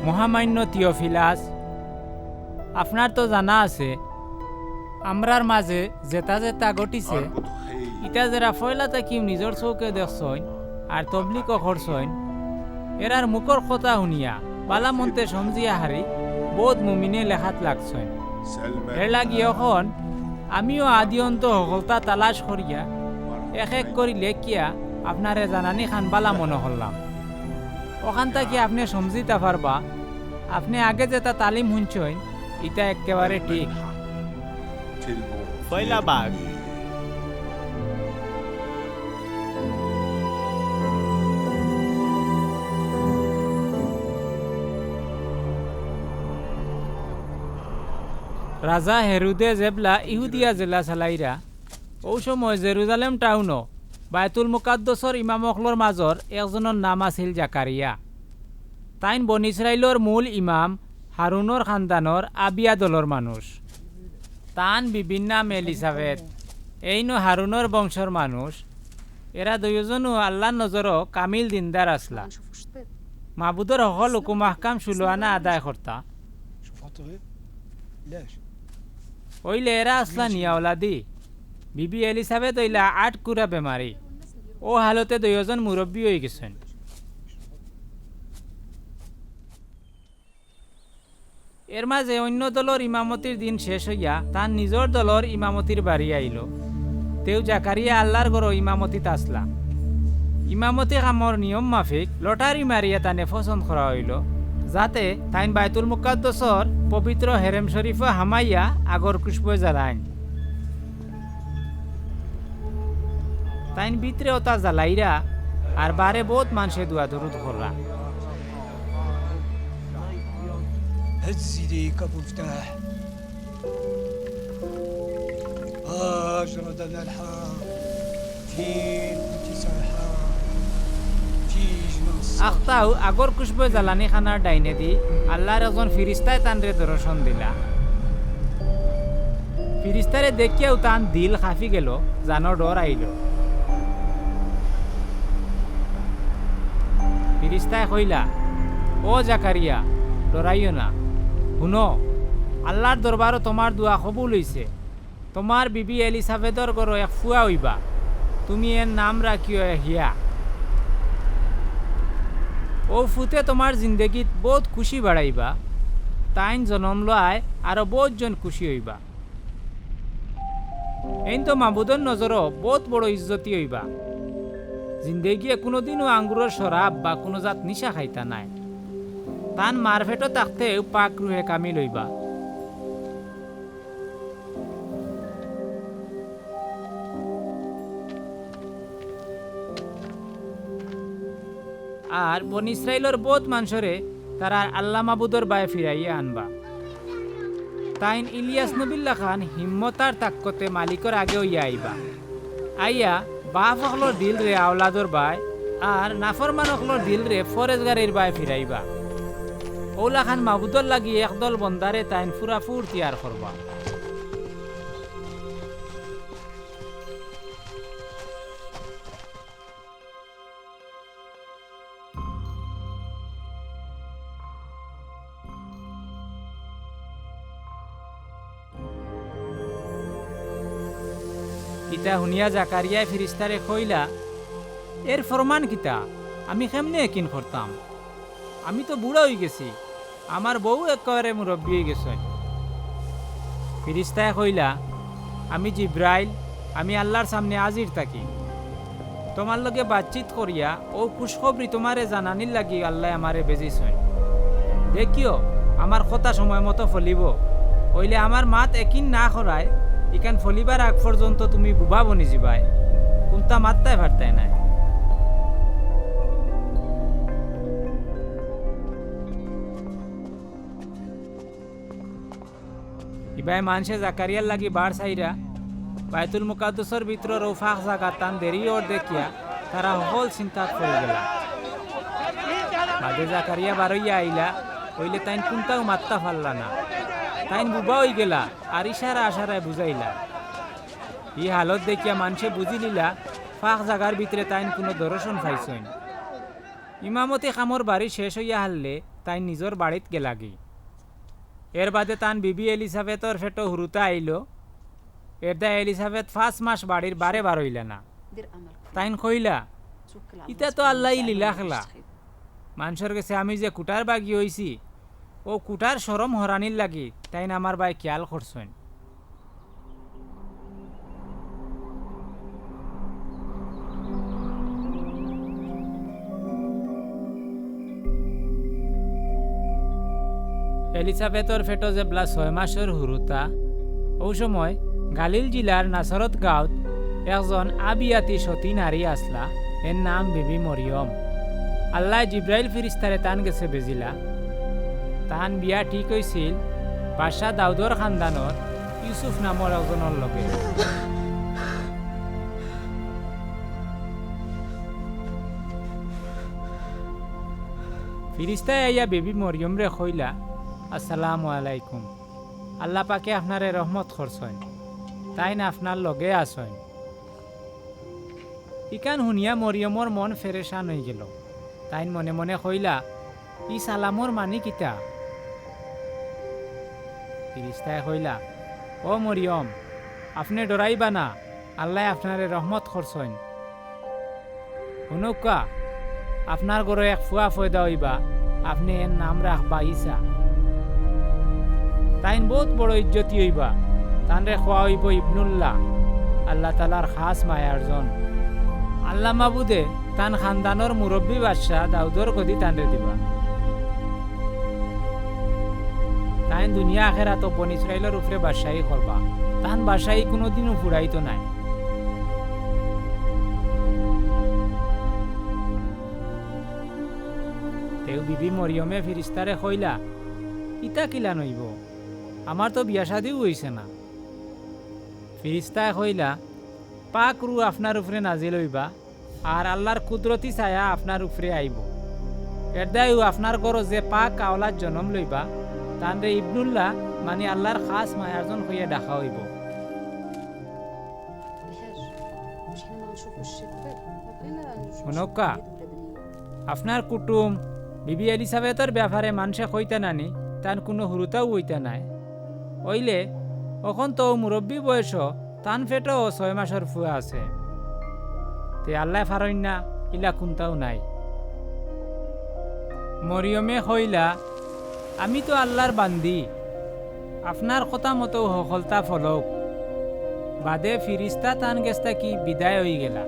মহামান্য থিওফিলাস, আপনার তো জানা আছে আমরার মাঝে জেতা জেতা ঘটিছে ইটা যারা ফয়লা তাকিম নিজের চৌকে দেখছইন আর তবলিক করছইন এরার মুখর কথা শুনিয়া বালা মন্তে সমজিয়া হারি বহুত মুমিনে লেখাত লাগছইন। এর লাগি এখন আমিও আদি অন্ত সকলতা তালাশ করিয়া এক এক করি লেখিয়া আপনারে জানানি খান বালা মনে করলাম। ওখান থেকে আপনি সমজিতা পারবা আপনি আগে যেটা তালিম শুনছইন এটা একেবারে ঠিক। পয়লা বাঘ রাজা হেরুদে জেবলা ইহুদিয়া জেলা চালাইরা ও সময় জেরুজালেম টাউনও বায়তুল মুকাদ্দসর ইমামকলর মাজর একজনের নাম আছিল জাকারিয়া। তাইন বন ইসরাইলর মূল ইমাম হারুনর খানদানর আবিয়া দলর মানুষ। তান বিভিন্ন নাম এলিজাবেথ এইনো হারুনর বংশর মানুষ। এরা দুইজনও আল্লাহর নজরও কামিল দিনদার আসলা। মাবুদর সকল হুকুম আহকাম সুলোয়ানা আদায় কর্তা ওইলে এরা আসলা নিয়াওলাদি। বিবি এলিজাবেথ ওইলা 8 কুড়া বেমারি ও হালতে দুইজন মুরব্বী হয়ে গেছেন। এর মাঝে অন্য দলর ইমামতির দিন শেষ হইয়া তার নিজের দলর ইমামতির বাড়ি আইল। তেও জাকারিয়া আল্লাহর ঘর ইমামতিত আসলা। ইমামতি কামর নিয়ম মাফিক লটারি মারিয়া তানে পছন্দ করা হইল যাতে তাইন বাইতুল মুকাদ্দসর পবিত্র হেরেম শরীফ হামাইয়া আগর কুশবই জ্বালাইন। তাইন ভিতরে ওটা জ্বালাইরা আর বারে বহুত মানুষে দোয়া দরুদ কররা। هز ايديك ابو فتاح اجرد الالحان فين كنت سرحان تيجي আখতাও আগর কুশবই জ্বালানি খানার ডাইনে দি আল্লাহর একজন ফিরিস্তায় তানরে দর্শন দিলা। ফিরিস্তারে দেখিয়াও তান দিল খাফি গেল জানো ডর আইল। ফিরিস্তায় কইলা, ও জাকারিয়া ডরাইও না, শুনো আল্লাহর দরবারও তোমার দোয়া কবুল হইছে। তোমার বিবি এলিজাবেথর গড় এক ফুয়া হইবা, তুমি এর নাম রাখিও হিয়া। ও ফুতে তোমার জিন্দগিত বহুত খুশি বাড়াইবা। তাইন জনম লয় আরো বহুত জন খুশি হইবা। এই তো মাবুদর নজরও বহুত বড় ইজ্জতি হইবা। জিন্দগিয়ে কোনোদিনও আঙ্গুরের শরাব বা কোনো জাত নিশা খাইতা নাই। তান মারফেটো থাকতেও পাক রুহে কামিল হইবা। আর বন ইসরাইলর বহুত মানুষরে তারা আল্লাহ মাবুদর বায়ে ফিরাইয়া আনবা। তাইন ইলিয়াস নবিল্লা খান হিম্মতার তাক্কতে মালিকর আগে হইয়া আইবা। আইয়া বাপ হকলর দিল রে আওলাদর বায় আর নাফরমান হকলর দিল রে ফরেজগারের বায়ে ফিরাইবা। ওলা খান মাবুদর লাগি একদল বন্দারে তাইন ফুরাফুর তিয়ার করবা। ইটা শুনিয়া জাকারিয়ায় ফিরিস্তারে কইলা, এর ফরমান কিতা আমি কেমনে একিন করতাম? আমি তো বুড়া হয়ে গেছি, আমার বউ একেবারে মুরব্বী হয়ে গেছে। ফিরিস্তায় কইলা, আমি জিব্রাইল, আমি আল্লাহর সামনে হাজির থাকি। তোমার লগে বাতচিত করিয়া ও খুশখবরি তোমারে জানানির লাগি আল্লাহ আমারে বেজিছেন। দেখিও আমার কথা সময় মতো ফলিব, হইলে আমার মাত একিন না করায় ইকান ফলিবার আগ পর্যন্ত তুমি বুবা বনি যাবাই, কোনটা মাত্তায় ভারতায় নাই। ইবাই মানুষে জাকারিয়ার লাগি বার চাইরা বাইতুল মুকাদ্দসর ভিতর রৌফাক জাগা টান দেরি ওর দেখিয়া তারা সকল চিন্তাত পড়ে গেলা। বাদে জাকারিয়া বারইয়া আইলা, হইলে তাইন কোনটাও মাত্তা ফারলা না। তাইন বুবা হয়ে গেলা আর ইশারা আশারায় বুঝাইলা। এই হালত দেখিয়া মানুষে বুঝি লিলা ফাঁক জাগার ভিতরে তাইন কোনো দর্শন পাইছেন। ইমামতি খামর বাড়ি শেষ হইয়া হারলে তাই নিজের বাড়িত গেলাগি। এর বাদে তান বিবি এলিজাবেথর ফেটো হুরুতা আইল। এরদা এলিজাবেথ 5 মাস বাড়ির বারে বার হইলা না। তাইন কইলা ইটা তো আল্লাহ লীলা খেলা। মানুষের কাছে আমি যে কুটার বাগি হইছি ও কুটার সরম হরানির লাগি তাইন আমার ভাই খেয়াল করছেন। এলিজাবেথর ফেটো যেবলা 6 মাসের হুরুতা ও সময় গালিল জিলার নাসরত গাঁৱত একজন আবিয়াতি সতী নারী আসলা। এর নাম বিবি মরিয়ম। আল্লাহ জিব্রাইল ফিরিস্তারে তান গেছে বেজিলা। তাহান বিয়া ঠিক হয়েছিল বাদশাহ দাউদর খানদানত ইউসুফ নামৰ একজনের লগে। ফিরিস্তায় আইয়া বিবি মরিয়ম রে কইলা আসসালামু আলাইকুম, আল্লাহ পাকে আপনারে রহমত করছেন, তাই না আপনার লগে আসেন। ইকান শুনিয়া মরিয়মর মন ফেরেশান হয়ে গেল। তাইন মনে মনে কইলা ই সালামর মানি কিতা। ফিরিস্তায় কইলা ও মরিয়ম আপনি ডরাইবা না, আল্লাহ আপনারে রহমত করছেন। শুনুকা আপনার ঘরে এক ফুয়া ফয়দা হইবা, আপনি এর নাম রাখবা ঈসা। তাইন বহুত বড় ইজ্জতি হইবা, তানরে খোয়া হইব ইবনুল্লাহ, আল্লাহ তালার খাস মায়ার জন। আল্লাহ মাবুদে তান খানদানোর মুরব্বী বাদশাহ দাউদর গদি তানরে দিবা। তাইন দুনিয়া আখেরাত বনি ইসরাইলের উপরে বাদশাহী করবা। তান বাদশাহী কোনোদিনও ফুরাইতো নাই। তেও বিবি মরিয়মে ফিরিস্তারে কইলা ইতা কিলা নইব, আমার তো বিয়া শাদিও হইছে না। ফিরিস্তায় কইলা পাক রু আপনার উপরে নাজিল হইবা আর আল্লাহর কুদরতি ছায়া আপনার উপরে আইব। এরদাইও আপনার ঘর যে পাক আওলাদ জন্ম লইবা তানরে ইবনুল্লাহ মানে আল্লাহর খাস মায়ারজন হইয়া ডাকা হইব। শুনকা আপনার কুটুম বিবি এলিজাবেথর ব্যাপারে মানুষে কইতা নানি তান কোনো হুরুতাও হইতা নাই। ওইলে এখন তো মুরব্বী বয়স, তান ফেটো 6 মাসের ফুয়া আছে। তে আল্লাহ ফারইন না ইলা কোনটাও নাই। মরিয়মে কইলা আমি তো আল্লাহর বান্দি, আপনার কথা মতো সফলতা ফলক। বাদে ফিরিস্তা তান গেস্তা কি বিদায় হয়ে গেলা।